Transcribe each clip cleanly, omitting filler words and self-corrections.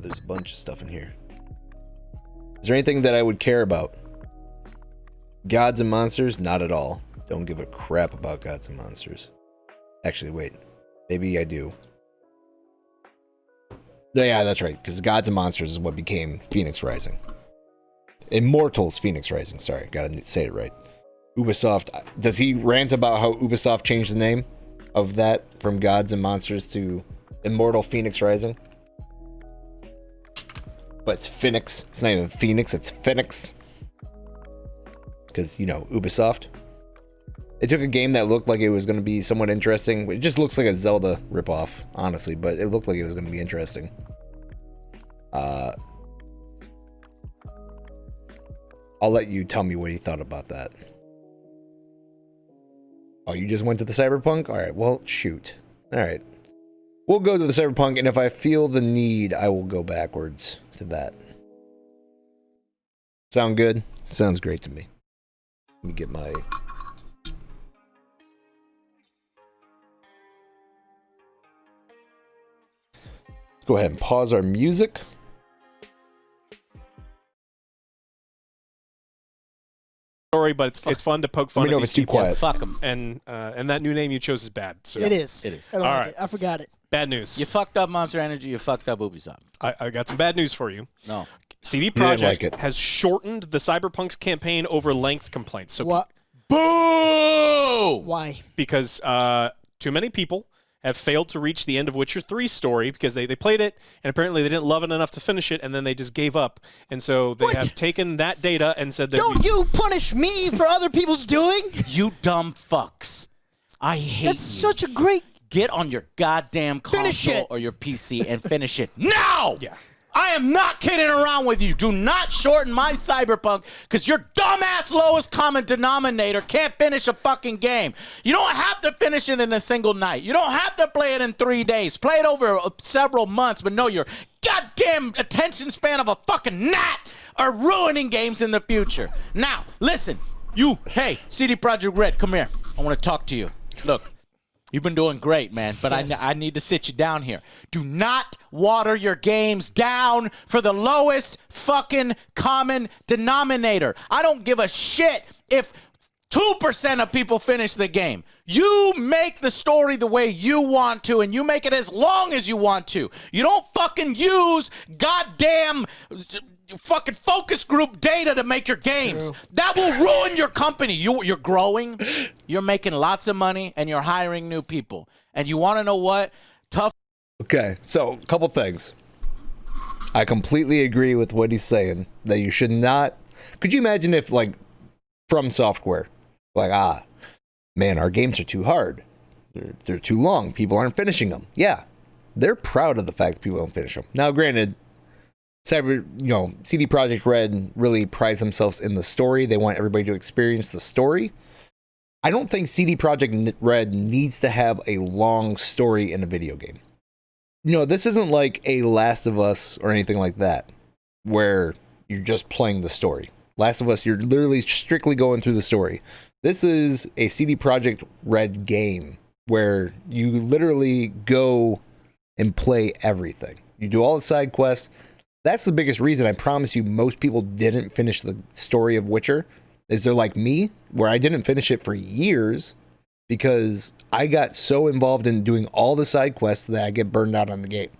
there's a bunch of stuff in here. Is there anything that I would care about? Gods and monsters? Not at all. Don't give a crap about gods and monsters. Actually, wait. Maybe I do. Yeah, that's right. Because gods and monsters is what became Phoenix Rising. Immortals Phoenix Rising. Sorry, gotta say it right. Ubisoft. Does he rant about how Ubisoft changed the name of that from gods and monsters to Immortal Phoenix Rising? But it's Phoenix. It's not even Phoenix, it's Phoenix. Because, you know, Ubisoft. They took a game that looked like it was going to be somewhat interesting. It just looks like a Zelda ripoff, honestly, but it looked like it was going to be interesting. I'll let you tell me what you thought about that. Oh, you just went to the Cyberpunk? Alright, well, shoot. Alright. We'll go to the Cyberpunk, and if I feel the need, I will go backwards to that. Sound good? Sounds great to me. Let me get my... Let's go ahead and pause our music. Story, but it's fun to poke fun at these people. Quiet. Fuck them. And that new name you chose is bad. So. It is. It is. I don't All like right. it. I forgot it. Bad news. You fucked up Monster Energy. You fucked up Ubisoft. I got some bad news for you. No. CD didn't Projekt like it. has shortened the Cyberpunk's campaign over length complaints. So What? Boo! Why? because too many people have failed to reach the end of Witcher 3's story because they played it and apparently they didn't love it enough to finish it and then they just gave up. And so they What? have taken that data and said that Don't you punish me for other people's doing? You dumb fucks. I hate That's you. such a great... Get on your goddamn Finish console it. or your PC and finish it now! Yeah. I am not kidding around with you. Do not shorten my Cyberpunk because your dumbass lowest common denominator can't finish a fucking game. You don't have to finish it in a single night. You don't have to play it in 3 days. Play it over several months, but no, your goddamn attention span of a fucking gnat are ruining games in the future. Now, listen, hey, CD Projekt Red, come here. I want to talk to you. Look. You've been doing great, man, but Yes. I need to sit you down here. Do not water your games down for the lowest fucking common denominator. I don't give a shit if 2% of people finish the game. You make the story the way you want to, and you make it as long as you want to. You don't fucking use goddamn... fucking focus group data to make your games. True. That will ruin your company. You're growing, you're making lots of money, and you're hiring new people. And you want to know what? Tough. Okay, so a couple things. I completely agree with what he's saying, that you should not... Could you imagine if, like, From Software, like, man, our games are too hard. They're too long. People aren't finishing them. Yeah, they're proud of the fact that people don't finish them. Now, granted, CD Projekt Red really prides themselves in the story. They want everybody to experience the story. I don't think CD Projekt Red needs to have a long story in a video game. No, this isn't like a Last of Us or anything like that, where you're just playing the story. Last of Us, you're literally strictly going through the story. This is a CD Projekt Red game where you literally go and play everything. You do all the side quests. That's the biggest reason I promise you most people didn't finish the story of Witcher, is they're like me, where I didn't finish it for years because I got so involved in doing all the side quests that I get burned out on the game.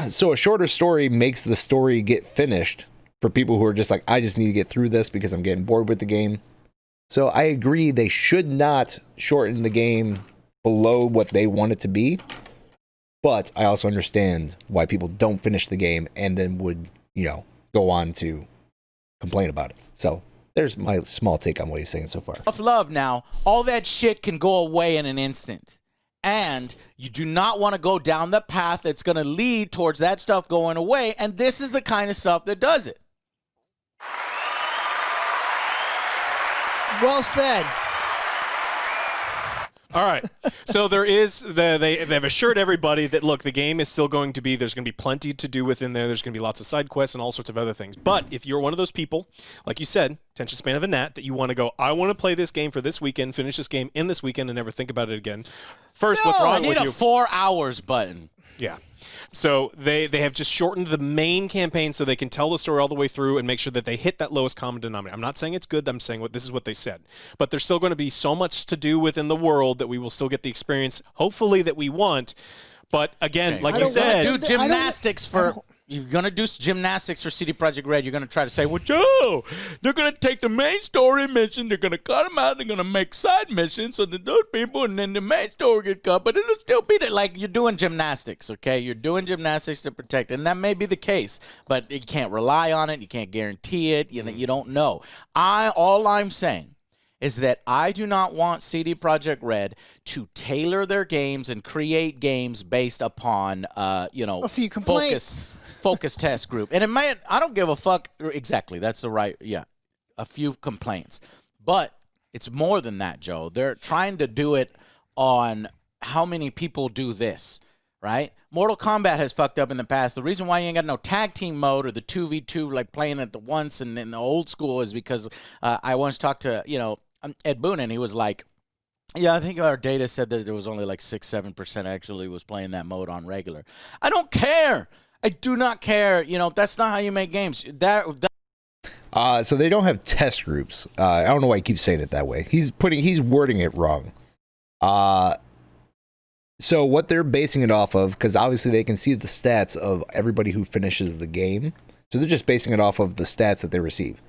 So a shorter story makes the story get finished for people who are just like, I just need to get through this because I'm getting bored with the game. So I agree they should not shorten the game below what they want it to be. But I also understand why people don't finish the game and then would, go on to complain about it. So there's my small take on what he's saying so far. Tough love now. All that shit can go away in an instant. And you do not want to go down the path that's going to lead towards that stuff going away. And this is the kind of stuff that does it. Well said. All right. So there is they've assured everybody that look, the game is still going to be, there's going to be plenty to do within there. There's going to be lots of side quests and all sorts of other things. But if you're one of those people, like you said, attention span of a gnat, that you want to go, I want to play this game for this weekend, finish this game in this weekend, and never think about it again. First, what's wrong I need with a you? 4 hours button. Yeah. So they have just shortened the main campaign so they can tell the story all the way through and make sure that they hit that lowest common denominator. I'm not saying it's good. I'm saying this is what they said. But there's still going to be so much to do within the world that we will still get the experience, hopefully, that we want. But again, like you said, do gymnastics for. You're going to do gymnastics for CD Projekt Red. You're going to try to say, well, Joe, they're going to take the main story mission, they're going to cut them out, they're going to make side missions so that those people, and then the main story get cut, but it'll still be there. Like, you're doing gymnastics, okay? You're doing gymnastics to protect, and that may be the case, but you can't rely on it. You can't guarantee it. You know, you don't know. All I'm saying is that I do not want CD Projekt Red to tailor their games and create games based upon, a few complaints. Focus test group. And I don't give a fuck. Exactly. That's the right. Yeah. A few complaints. But it's more than that, Joe. They're trying to do it on how many people do this, right? Mortal Kombat has fucked up in the past. The reason why you ain't got no tag team mode or the 2v2 like playing at the once and in the old school is because I once talked to, Ed Boon, and he was like, yeah, I think our data said that there was only like 6-7% actually was playing that mode on regular. I don't care. I do not care. That's not how you make games. So they don't have test groups. I don't know why he keeps saying it that way. He's wording it wrong. So what they're basing it off of, because obviously they can see the stats of everybody who finishes the game. So they're just basing it off of the stats that they receive.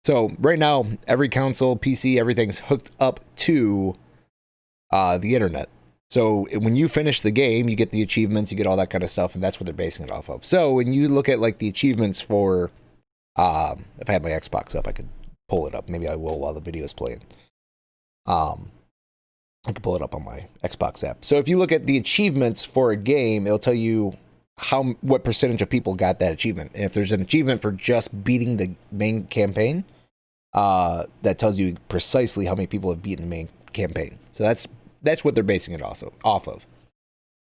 So right now, every console, PC, everything's hooked up to the internet. So when you finish the game, you get the achievements, you get all that kind of stuff, and that's what they're basing it off of. So when you look at like the achievements for, if I had my Xbox up, I could pull it up. Maybe I will while the video is playing. I can pull it up on my Xbox app. So if you look at the achievements for a game, it'll tell you what percentage of people got that achievement. And if there's an achievement for just beating the main campaign, that tells you precisely how many people have beaten the main campaign. So that's what they're basing it also off of.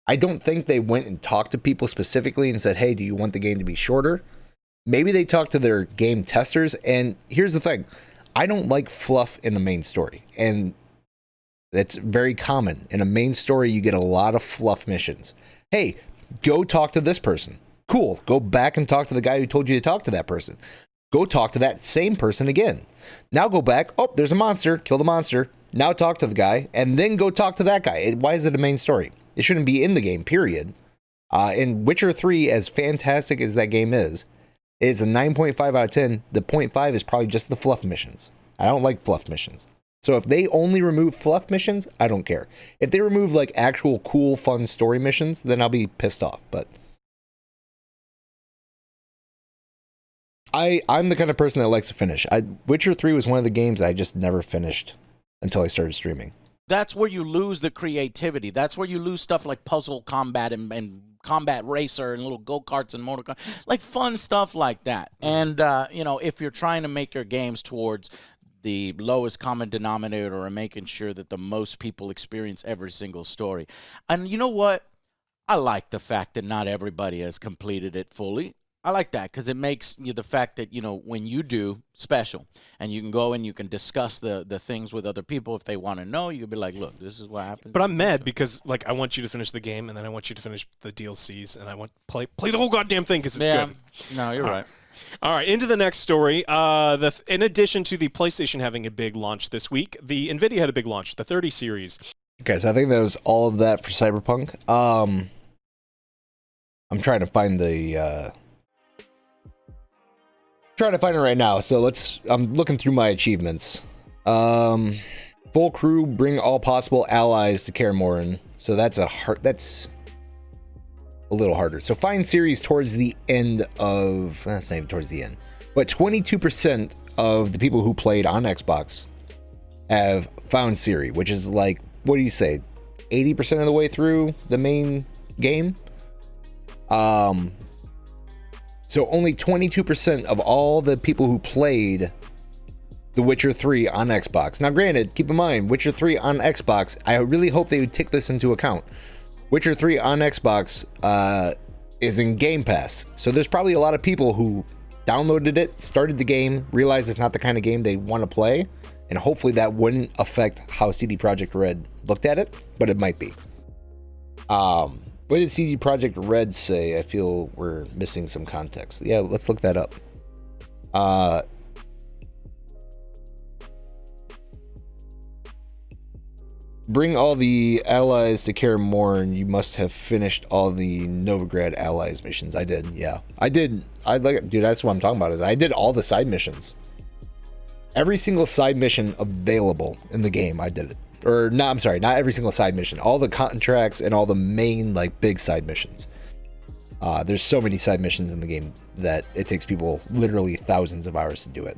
I don't think they went and talked to people specifically and said, hey, do you want the game to be shorter? Maybe they talked to their game testers. And here's the thing. I don't like fluff in the main story. And that's very common. In a main story, you get a lot of fluff missions. Hey, go talk to this person. Cool. Go back and talk to the guy who told you to talk to that person. Go talk to that same person again. Now go back. Oh, there's a monster. Kill the monster. Now talk to the guy, and then go talk to that guy. Why is it a main story? It shouldn't be in the game, period. In Witcher 3, as fantastic as that game is, it's a 9.5 out of 10. The 0.5 is probably just the fluff missions. I don't like fluff missions. So if they only remove fluff missions, I don't care. If they remove like actual cool, fun story missions, then I'll be pissed off. But I'm the kind of person that likes to finish. Witcher 3 was one of the games I just never finished until I started streaming. That's where you lose the creativity. That's where you lose stuff like puzzle combat and combat racer and little go-karts and motor cars, like fun stuff like that. And, if you're trying to make your games towards the lowest common denominator or making sure that the most people experience every single story. And you know what? I like the fact that not everybody has completed it fully. I like that because it makes the fact that, when you do, special. And you can go and you can discuss the things with other people if they want to know. You can be like, look, this is what happened. But I'm mad because, I want you to finish the game, and then I want you to finish the DLCs, and I want play the whole goddamn thing because it's good. No, you're right. All right, into the next story. In addition to the PlayStation having a big launch this week, the NVIDIA had a big launch, the 30 series. Okay, so I think that was all of that for Cyberpunk. I'm trying to find trying to find it right now. So I'm looking through my achievements. Full crew, bring all possible allies to Kaer Morhen. So that's a little harder. So find series towards the end of, that's not even towards the end, but 22% of the people who played on Xbox have found Siri, which is like, what do you say, 80% of the way through the main game? So only 22% of all the people who played The Witcher 3 on Xbox. Now granted, keep in mind, Witcher 3 on Xbox, I really hope they would take this into account. Witcher 3 on Xbox is in Game Pass. So there's probably a lot of people who downloaded it, started the game, realized it's not the kind of game they want to play, and hopefully that wouldn't affect how CD Projekt Red looked at it, but it might be. What did CD Projekt Red say? I feel we're missing some context. Yeah, let's look that up. Bring all the allies to Kaer Morhen. You must have finished all the Novigrad allies missions. I did, yeah. I did. Dude, that's what I'm talking about. Is I did all the side missions. Every single side mission available in the game, I did it. Or no, I'm sorry, not every single side mission. All the contracts and all the main like big side missions. There's so many side missions in the game that it takes people literally thousands of hours to do it.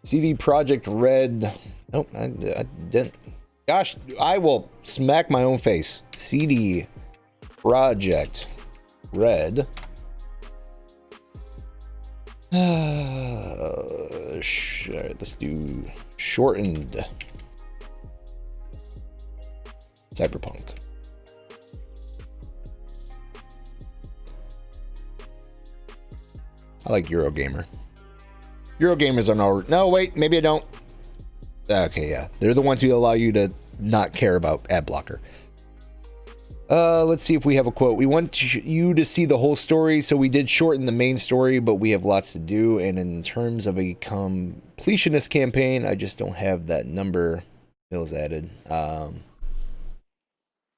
CD Projekt Red. Nope, I didn't. Gosh, I will smack my own face. CD Projekt Red. Let's do shortened Cyberpunk. I like Eurogamer. Eurogamers are no, wait, maybe I don't. Okay, yeah. They're the ones who allow you to not care about ad blocker. Let's see if we have a quote. We want you to see the whole story, so we did shorten the main story, but we have lots to do. And in terms of a completionist campaign, I just don't have that number. Mills added.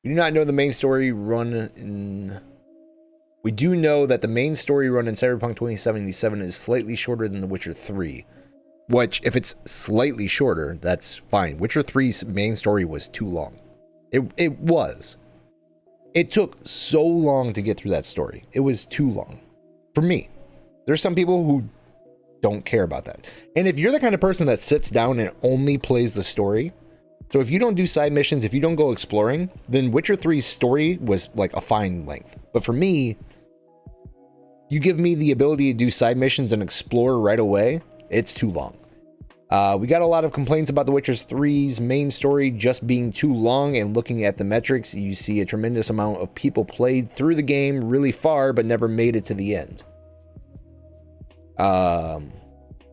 We do not know the main story run in... We do know that the main story run in Cyberpunk 2077 is slightly shorter than The Witcher 3. Which, if it's slightly shorter, that's fine. Witcher 3's main story was too long. It was. It took so long to get through that story. It was too long. For me. There's some people who don't care about that. And if you're the kind of person that sits down and only plays the story, so if you don't do side missions, if you don't go exploring, then Witcher 3's story was like a fine length. But for me, you give me the ability to do side missions and explore right away, it's too long. We got a lot of complaints about The Witcher 3's main story just being too long, and looking at the metrics, you see a tremendous amount of people played through the game really far but never made it to the end.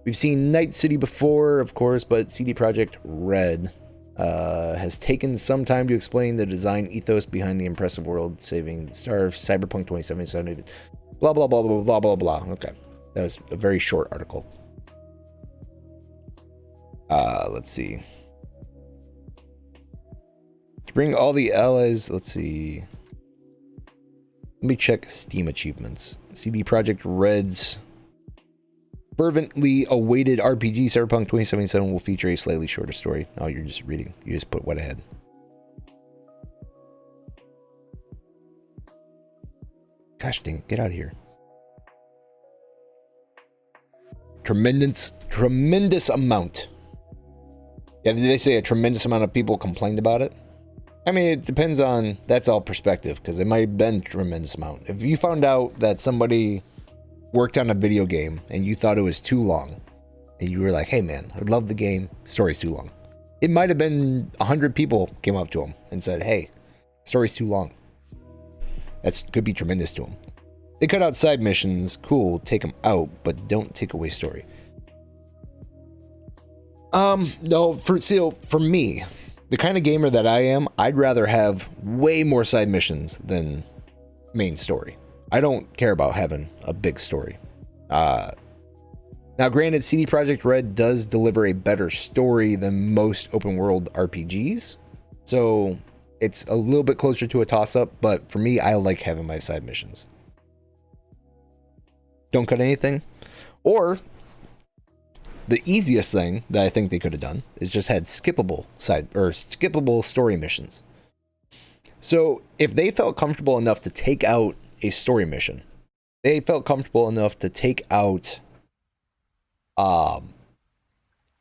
We've seen Night City before, of course, but CD Projekt Red has taken some time to explain the design ethos behind the impressive world saving the star of Cyberpunk 2077. Blah, blah, blah, blah, blah, blah, blah. Okay. That was a very short article. Let's see. To bring all the allies, let's see. Let me check Steam achievements. CD Projekt Red's fervently awaited RPG Cyberpunk 2077 will feature a slightly shorter story. Oh, you're just reading. You just put what ahead. Gosh dang it, get out of here. Tremendous amount. Yeah, did they say a tremendous amount of people complained about it? I mean, it depends on, that's all perspective, because it might have been a tremendous amount. If you found out that somebody worked on a video game and you thought it was too long, and you were like, hey man, I love the game, story's too long. It might have been 100 people came up to him and said, hey, story's too long. That could be tremendous to him. They cut out side missions, cool, take them out, but don't take away story. No, for me, the kind of gamer that I am, I'd rather have way more side missions than main story. I don't care about having a big story. Now, granted, CD Projekt Red does deliver a better story than most open world RPGs, so it's a little bit closer to a toss-up, but for me, I like having my side missions. Don't cut anything. Or the easiest thing that I think they could have done is just had skippable story missions. So if they felt comfortable enough to take out a story mission, they felt comfortable enough to take out,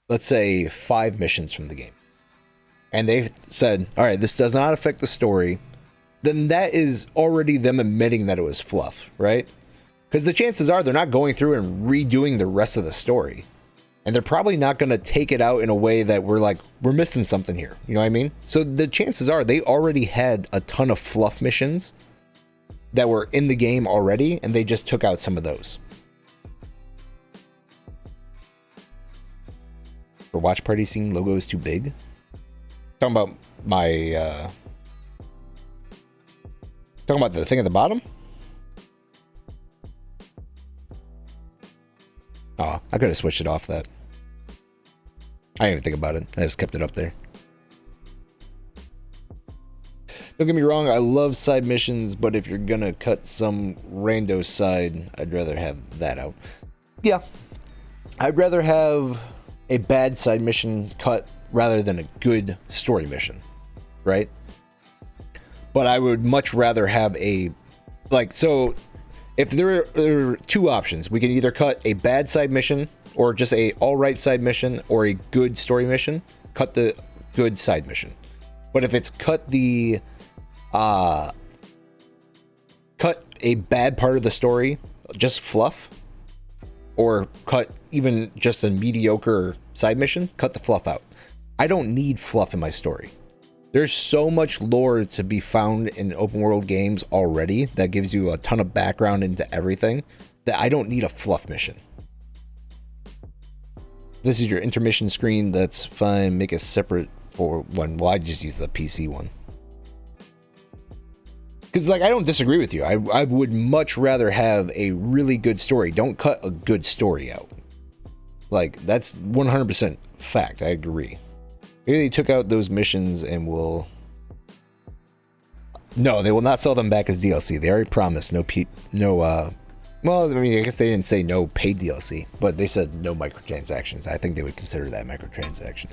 let's say 5 missions from the game, and they said, all right, this does not affect the story, then that is already them admitting that it was fluff, right? Because the chances are they're not going through and redoing the rest of the story. And they're probably not going to take it out in a way that we're like, we're missing something here. You know what I mean? So the chances are they already had a ton of fluff missions that were in the game already, and they just took out some of those. For watch party, seeing logo is too big. Talking about my talking about the thing at the bottom? Oh, I could have switched it off that. I didn't even think about it. I just kept it up there. Don't get me wrong, I love side missions, but if you're gonna cut some rando side, I'd rather have that out. Yeah. I'd rather have a bad side mission cut rather than a good story mission, right? But I would much rather have a, like, so if there are two options, we can either cut a bad side mission or just a all right side mission or a good story mission, cut the good side mission. But if it's cut a bad part of the story, just fluff, or cut even just a mediocre side mission, cut the fluff out. I don't need fluff in my story. There's so much lore to be found in open world games already that gives you a ton of background into everything that I don't need a fluff mission. This is your intermission screen. That's fine. Make a separate for one. Well, I just use the PC one. Because, like, I don't disagree with you. I would much rather have a really good story. Don't cut a good story out. Like, that's 100% fact. I agree. Maybe they took out those missions and will... No, they will not sell them back as DLC. They already promised well, I mean, I guess they didn't say no paid DLC, but they said no microtransactions. I think they would consider that microtransaction.